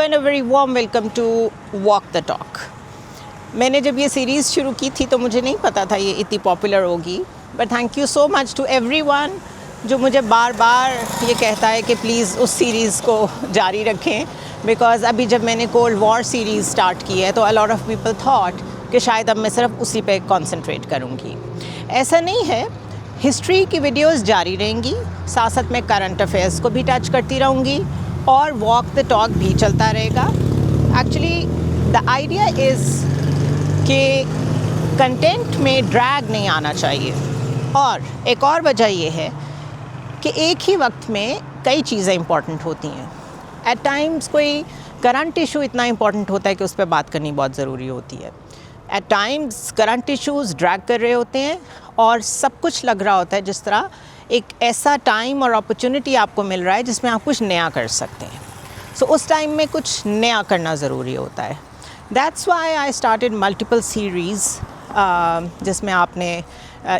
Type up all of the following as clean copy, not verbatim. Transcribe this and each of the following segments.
and a very warm welcome to Walk the Talk. میں نے جب یہ سیریز شروع کی تھی تو مجھے نہیں پتا تھا یہ اتنی پاپولر ہوگی, but thank you so much to everyone جو مجھے بار بار یہ کہتا ہے کہ پلیز اس سیریز کو جاری رکھیں, بیکاز ابھی جب میں نے کولڈ وار سیریز اسٹارٹ کی ہے تو a lot of people thought کہ شاید اب میں صرف اسی پہ کنسنٹریٹ کروں گی. ایسا نہیں ہے, ہسٹری کی ویڈیوز جاری رہیں گی, ساتھ ساتھ میں کرنٹ افیئرس کو بھی ٹچ کرتی رہوں گی اور واک دا ٹاک بھی چلتا رہے گا. ایکچولی دا آئیڈیا از کہ کنٹینٹ میں ڈریگ نہیں آنا چاہیے, اور ایک اور وجہ یہ ہے کہ ایک ہی وقت میں کئی چیزیں امپورٹنٹ ہوتی ہیں. ایٹ ٹائمز کوئی کرنٹ ایشو اتنا امپورٹنٹ ہوتا ہے کہ اس پہ بات کرنی بہت ضروری ہوتی ہے. At times current issues drag کر رہے ہوتے ہیں اور سب کچھ لگ رہا ہوتا ہے جس طرح ایک ایسا ٹائم اور اپرچونٹی آپ کو مل رہا ہے جس میں آپ کچھ نیا کر سکتے ہیں. سو اس ٹائم میں کچھ نیا کرنا ضروری ہوتا ہے. That's why I started multiple series, جس میں آپ نے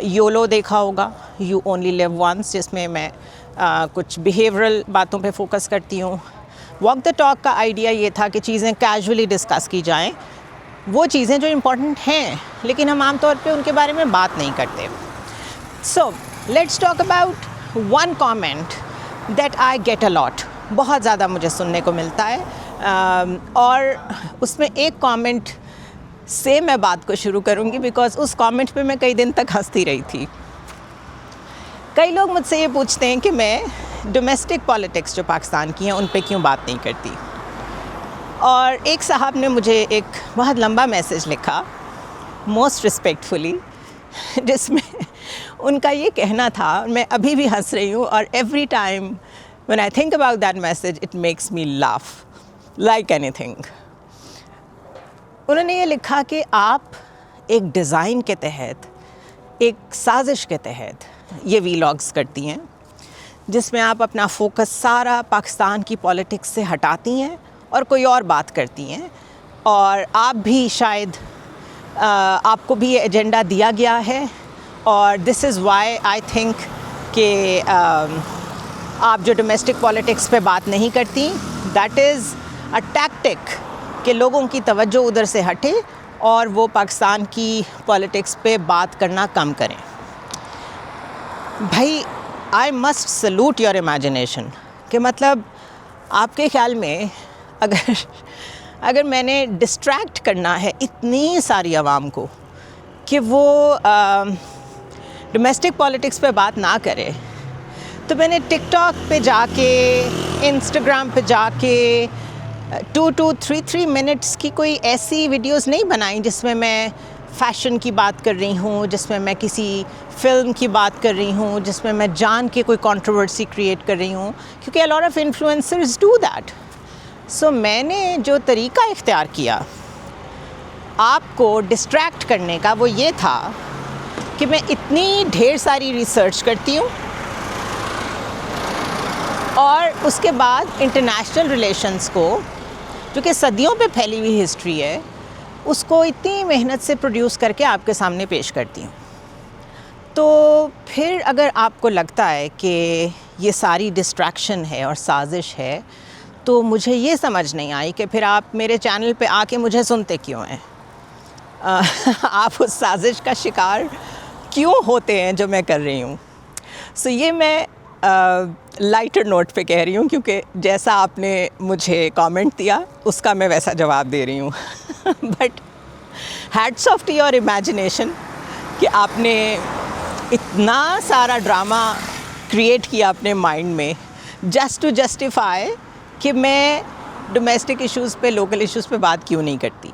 یولو دیکھا ہوگا, یو اونلی لیو ونس, جس میں میں کچھ بیہیورل باتوں پہ فوکس کرتی ہوں. واک دا ٹاک کا آئیڈیا یہ تھا کہ چیزیں کیجولی ڈسکس کی جائیں, وہ چیزیں جو امپورٹنٹ ہیں لیکن ہم عام طور پہ ان کے بارے میں بات نہیں کرتے. So let's talk about one comment that I get a lot. بہت زیادہ مجھے سننے کو ملتا ہے, اور اس میں ایک کامنٹ سے میں بات کو شروع کروں گی بیکاز اس کامنٹ پہ میں کئی دن تک ہنستی رہی تھی. کئی لوگ مجھ سے یہ پوچھتے ہیں کہ میں ڈومیسٹک پالیٹکس جو پاکستان کی ہیں ان پہ کیوں بات نہیں کرتی, اور ایک صاحب نے مجھے ایک بہت لمبا میسیج لکھا موسٹ رسپیکٹفلی, جس میں ان کا یہ کہنا تھا, میں ابھی بھی ہنس رہی ہوں, اور every time when I think about that message it makes me laugh like anything. انہوں نے یہ لکھا کہ آپ ایک ڈیزائن کے تحت, ایک سازش کے تحت یہ ویلاگز کرتی ہیں جس میں آپ اپنا فوکس سارا پاکستان کی پالیٹکس سے ہٹاتی ہیں اور کوئی اور بات کرتی ہیں, اور آپ بھی شاید آپ کو بھی یہ ایجنڈا دیا گیا ہے, اور دس از وائی آئی تھنک کہ آپ جو ڈومیسٹک پالیٹکس پہ بات نہیں کرتی, دیٹ از اے ٹیکٹک کہ لوگوں کی توجہ ادھر سے ہٹے اور وہ پاکستان کی پالیٹکس پہ بات کرنا کم کریں. بھائی I must salute your imagination, کہ مطلب آپ کے خیال میں اگر میں نے ڈسٹریکٹ کرنا ہے اتنی ساری عوام کو کہ وہ ڈومیسٹک پالیٹکس پہ بات نہ کرے, تو میں نے ٹک ٹاک پہ جا کے, انسٹاگرام پہ جا کے 2-3 منٹس کی کوئی ایسی ویڈیوز نہیں بنائیں جس میں میں فیشن کی بات کر رہی ہوں, جس میں میں کسی فلم کی بات کر رہی ہوں, جس میں میں جان کے کوئی کنٹروورسی کریٹ کر رہی ہوں, کیونکہ a lot of influencers do that. سو میں نے جو طریقہ اختیار کیا آپ کو ڈسٹریکٹ کرنے کا وہ یہ تھا کہ میں اتنی ڈھیر ساری ریسرچ کرتی ہوں, اور اس کے بعد انٹرنیشنل ریلیشنز کو جو کہ صدیوں پہ پھیلی ہوئی ہسٹری ہے اس کو اتنی محنت سے پروڈیوس کر کے آپ کے سامنے پیش کرتی ہوں. تو پھر اگر آپ کو لگتا ہے کہ یہ ساری ڈسٹریکشن ہے اور سازش ہے, تو مجھے یہ سمجھ نہیں آئی کہ پھر آپ میرے چینل پہ آ کے مجھے سنتے کیوں ہیں, آپ اس سازش کا شکار کیوں ہوتے ہیں جو میں کر رہی ہوں. سو یہ میں لائٹر نوٹ پہ کہہ رہی ہوں, کیونکہ جیسا آپ نے مجھے کامنٹ دیا اس کا میں ویسا جواب دے رہی ہوں. But hats of two your imagination کہ آپ نے اتنا سارا ڈرامہ کریٹ کیا اپنے مائنڈ میں جسٹ ٹو جسٹیفائی کہ میں ڈومیسٹک ایشوز پہ, لوکل ایشوز پہ بات کیوں نہیں کرتی.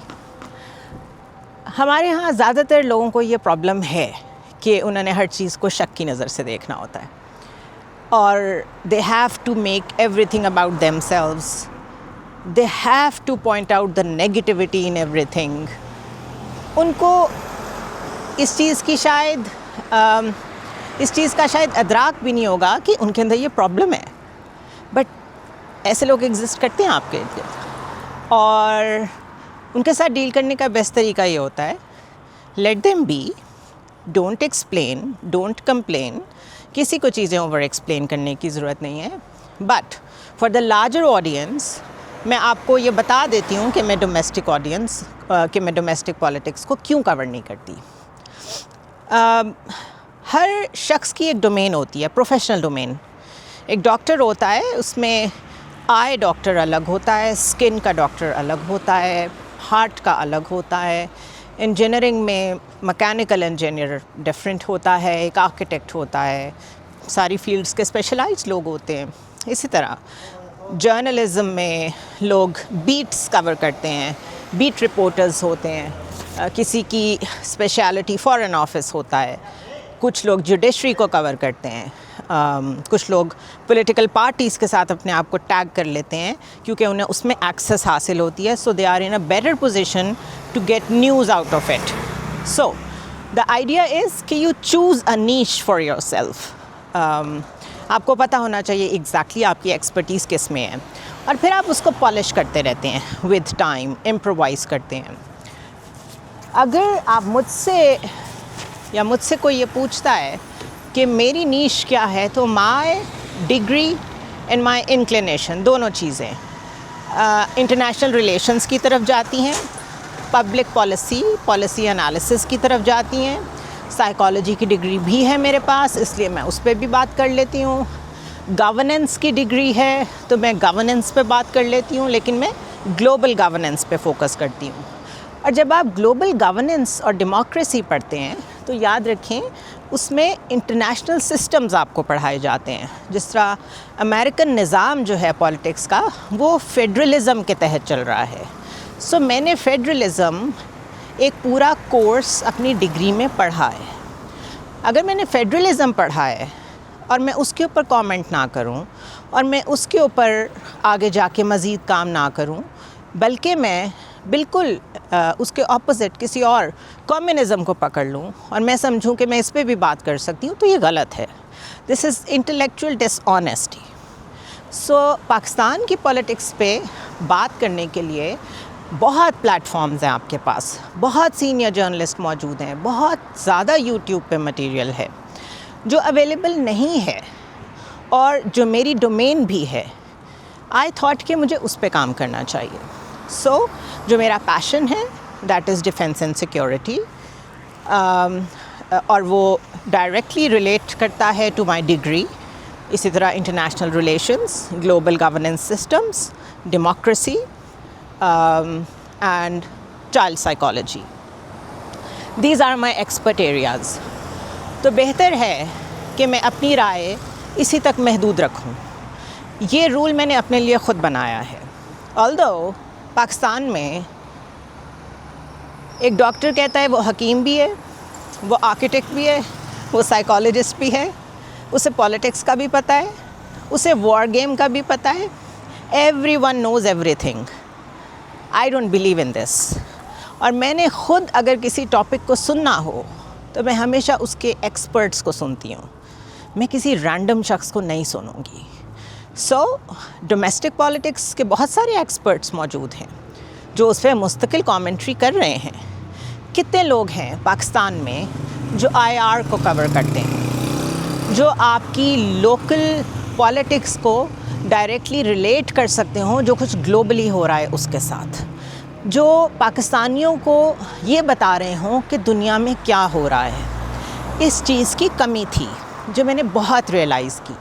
ہمارے ہاں زیادہ تر لوگوں کو یہ پرابلم ہے کہ انہوں نے ہر چیز کو شک کی نظر سے دیکھنا ہوتا ہے, اور they have to make everything about themselves. They have to point out the negativity in everything. ان کو اس چیز کا شاید ادراک بھی نہیں ہوگا کہ ان کے اندر یہ پرابلم ہے, بٹ ایسے لوگ ایگزسٹ کرتے ہیں آپ کے ارد گرد, اور ان کے ساتھ ڈیل کرنے کا بیسٹ طریقہ یہ ہوتا ہے let them be, don't explain, don't complain. کسی کو چیزیں اوور ایکسپلین کرنے کی ضرورت نہیں ہے, but for the larger audience میں آپ کو یہ بتا دیتی ہوں کہ میں ڈومیسٹک پالیٹکس کو کیوں کور نہیں کرتی. ہر شخص کی ایک ڈومین ہوتی ہے, پروفیشنل ڈومین. ایک ڈاکٹر ہوتا ہے, اس میں آئی ڈاکٹر الگ ہوتا ہے, اسکن کا ڈاکٹر الگ ہوتا ہے, ہارٹ کا الگ ہوتا ہے. انجینئرنگ میں مکینیکل انجینئر ڈفرینٹ ہوتا ہے, ایک آرکیٹیکٹ ہوتا ہے. ساری فیلڈز کے اسپیشلائزڈ لوگ ہوتے ہیں. اسی طرح جرنلزم میں لوگ بیٹس کور کرتے ہیں, بیٹ رپورٹرز ہوتے ہیں. کسی کی اسپیشلٹی فارن آفس ہوتا ہے. کچھ لوگ جوڈیشری کو کور کرتے ہیں. کچھ لوگ پولیٹیکل پارٹیز کے ساتھ اپنے آپ کو ٹیگ کر لیتے ہیں کیونکہ انہیں اس میں ایکسیس حاصل ہوتی ہے. So they are in a better position to get news out of it. So the idea is کہ you choose a niche for یور سیلف. آپ کو پتہ ہونا چاہیے ایگزیکٹلی آپ کی ایکسپرٹیز کس میں ہے, اور پھر آپ اس کو پالش کرتے رہتے ہیں ود ٹائم, امپرووائز کرتے ہیں. اگر آپ مجھ سے کوئی یہ پوچھتا ہے کہ میری نیش کیا ہے, تو my degree and my inclination دونوں چیزیں انٹرنیشنل ریلیشنز کی طرف جاتی ہیں, پبلک پالیسی انالیسس کی طرف جاتی ہیں. سائیکالوجی کی ڈگری بھی ہے میرے پاس, اس لیے میں اس پہ بھی بات کر لیتی ہوں. گورننس کی ڈگری ہے تو میں گورننس پہ بات کر لیتی ہوں, لیکن میں گلوبل گورننس پہ فوکس کرتی ہوں. اور جب آپ گلوبل گورننس اور ڈیموکریسی پڑھتے ہیں تو یاد رکھیں اس میں انٹرنیشنل سسٹمز آپ کو پڑھائے جاتے ہیں. جس طرح امریکن نظام جو ہے پالیٹکس کا, وہ فیڈرلزم کے تحت چل رہا ہے. سو میں نے فیڈرلزم ایک پورا کورس اپنی ڈگری میں پڑھا ہے. اگر میں نے فیڈرلزم پڑھا ہے اور میں اس کے اوپر کامنٹ نہ کروں, اور میں اس کے اوپر آگے جا کے مزید کام نہ کروں, بلکہ میں بالکل اس کے اپوزٹ کسی اور کمیونزم کو پکڑ لوں اور میں سمجھوں کہ میں اس پہ بھی بات کر سکتی ہوں, تو یہ غلط ہے. دس از انٹلیکچوئل ڈس آنیسٹی. سو پاکستان کی پالیٹکس پہ بات کرنے کے لیے بہت پلیٹ فارمز ہیں آپ کے پاس, بہت سینئر جرنلسٹ موجود ہیں, بہت زیادہ یوٹیوب پہ مٹیریل ہے جو اویلیبل نہیں ہے اور جو میری ڈومین بھی ہے. آئی تھاٹ کہ مجھے اس پہ کام کرنا چاہیے. سو جو میرا پیشن ہے that is defence and security, اور وہ ڈائریکٹلی ریلیٹ کرتا ہے ٹو مائی ڈگری. اسی طرح international relations, global governance systems, democracy and child psychology. These are my expert areas. تو بہتر ہے کہ میں اپنی رائے اسی تک محدود رکھوں. یہ رول میں نے اپنے لیے خود بنایا ہے. آلدو پاکستان میں ایک ڈاکٹر کہتا ہے وہ حکیم بھی ہے, وہ آرکیٹیکٹ بھی ہے, وہ سائیکالوجسٹ بھی ہے, اسے پالیٹکس کا بھی پتہ ہے, اسے وار گیم کا بھی پتہ ہے. Everyone knows everything. I don't believe in this. اور میں نے خود اگر کسی ٹاپک کو سننا ہو تو میں ہمیشہ اس کے ایکسپرٹس کو سنتی ہوں, میں کسی رینڈم شخص کو نہیں سنوں گی. سو ڈومیسٹک پالیٹکس کے بہت سارے ایکسپرٹس موجود ہیں جو اس پہ مستقل کامنٹری کر رہے ہیں. کتنے لوگ ہیں پاکستان میں جو آئی آر کو کور کرتے ہیں, جو آپ کی لوکل پالیٹکس کو ڈائریکٹلی ریلیٹ کر سکتے ہوں جو کچھ گلوبلی ہو رہا ہے اس کے ساتھ, جو پاکستانیوں کو یہ بتا رہے ہوں کہ دنیا میں کیا ہو رہا ہے. اس چیز کی کمی تھی جو میں نے بہت ریئلائز کی.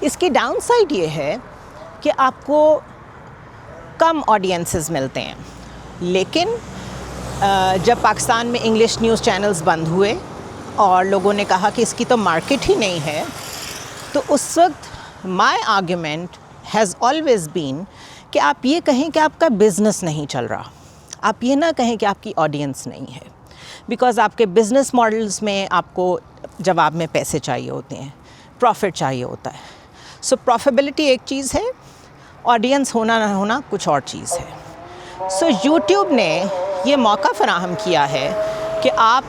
اس کی ڈاؤن سائڈ یہ ہے کہ آپ کو کم آڈینسز ملتے ہیں, لیکن جب پاکستان میں انگلش نیوز چینلز بند ہوئے اور لوگوں نے کہا کہ اس کی تو مارکیٹ ہی نہیں ہے, تو اس وقت مائی آرگیومنٹ ہیز آلویز بین کہ آپ یہ کہیں کہ آپ کا بزنس نہیں چل رہا, آپ یہ نہ کہیں کہ آپ کی آڈینس نہیں ہے, بیکاز آپ کے بزنس ماڈلز میں آپ کو جواب میں پیسے چاہیے ہوتے ہیں, پروفٹ چاہیے ہوتا ہے. سو پروفیبلٹی ایک چیز ہے, آڈینس ہونا نہ ہونا کچھ اور چیز ہے. سو یوٹیوب نے یہ موقع فراہم کیا ہے کہ آپ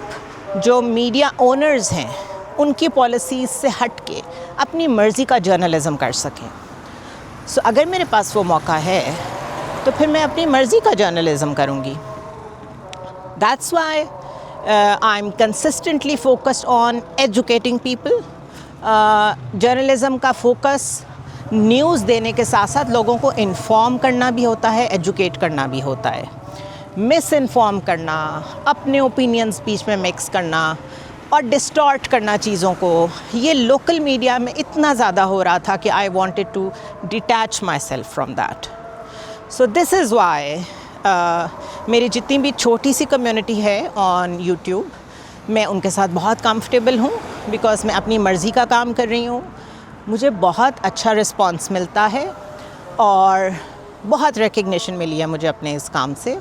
جو میڈیا اونرز ہیں ان کی پالیسیز سے ہٹ کے اپنی مرضی کا جرنلزم کر سکیں. سو اگر میرے پاس وہ موقع ہے تو پھر میں اپنی مرضی کا جرنلزم کروں گی. That's why I am consistently focused on educating people. Journalism کا فوکس نیوز دینے کے ساتھ ساتھ لوگوں کو انفارم کرنا بھی ہوتا ہے, ایجوکیٹ کرنا بھی ہوتا ہے. مس انفارم کرنا, اپنے اوپینینس بیچ میں مکس کرنا اور ڈسٹارٹ کرنا چیزوں کو, یہ لوکل میڈیا میں اتنا زیادہ ہو رہا تھا کہ I wanted to detach myself from that. So this is why میری جتنی بھی چھوٹی سی کمیونٹی ہے آن یوٹیوب, میں ان کے ساتھ بہت کمفرٹیبل ہوں, بیکاز میں اپنی مرضی کا کام کر رہی ہوں. مجھے بہت اچھا رسپانس ملتا ہے اور بہت ریکگنیشن ملی ہے مجھے اپنے اس کام سے,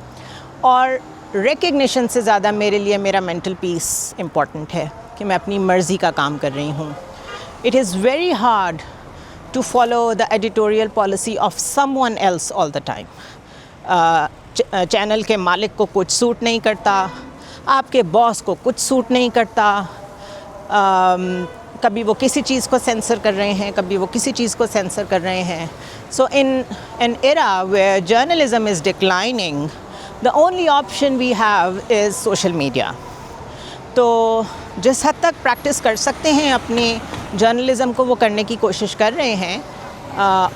اور ریکگنیشن سے زیادہ میرے لیے میرا مینٹل پیس امپورٹنٹ ہے کہ میں اپنی مرضی کا کام کر رہی ہوں. It is very hard to follow the editorial policy of someone else all the time. Channel کے مالک کو کچھ سوٹ نہیں کرتا, آپ کے باس کو کچھ سوٹ نہیں کرتا, کبھی وہ کسی چیز کو سینسر کر رہے ہیں, کبھی وہ کسی چیز کو سینسر کر رہے ہیں. So in an era where journalism is declining, the only option we have is social media. تو جس حد تک پریکٹس کر سکتے ہیں اپنی جرنلزم کو وہ کرنے کی کوشش کر رہے ہیں.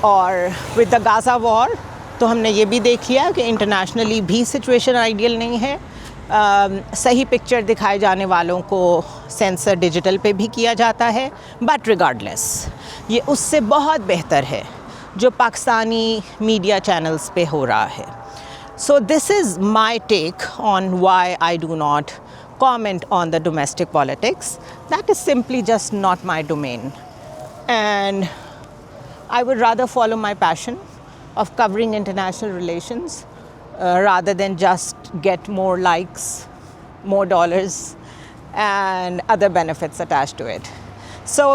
اور ود دا غازہ وار تو ہم نے یہ بھی دیکھ لیا کہ انٹرنیشنلی بھی سچویشن آئیڈیل نہیں ہے. صحیح پکچر دکھائے جانے والوں کو سینسر ڈیجیٹل پہ بھی کیا جاتا ہے, بٹ ریگارڈلیس یہ اس سے بہت بہتر ہے جو پاکستانی میڈیا چینلز پہ ہو رہا ہے. So this is my take on why I do not comment on the domestic politics. That is simply just not my domain. And I would rather follow my passion of covering international relations rather than just get more likes, more dollars and other benefits attached to it. So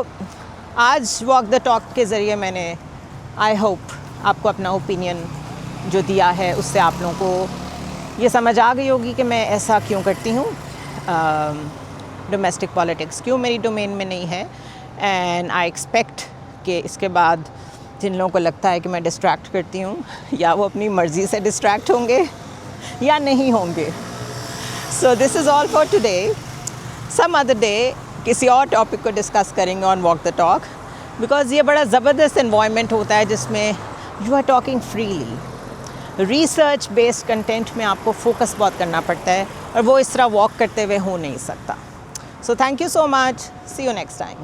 آج walk the talk کے ذریعے میں نے I hope آپ کو اپنا opinion جو دیا ہے اس سے آپ لوگوں کو یہ سمجھ آ گئی ہوگی کہ میں ایسا کیوں کرتی ہوں, ڈومیسٹک پالیٹکس کیوں میری ڈومین میں نہیں ہے. اینڈ آئی ایکسپیکٹ کہ اس کے بعد جن لوگوں کو لگتا ہے کہ میں ڈسٹریکٹ کرتی ہوں, یا وہ اپنی مرضی سے ڈسٹریکٹ ہوں گے یا نہیں ہوں گے. So this is all for today. Some other day کسی اور ٹاپک کو ڈسکس کریں گے on walk the talk, because یہ بڑا زبردست انوائرمنٹ ہوتا ہے جس میں you are talking freely. Research based content میں آپ کو فوکس بہت کرنا پڑتا ہے اور وہ اس طرح واک کرتے ہوئے ہو نہیں سکتا. So thank you so much, see you next time.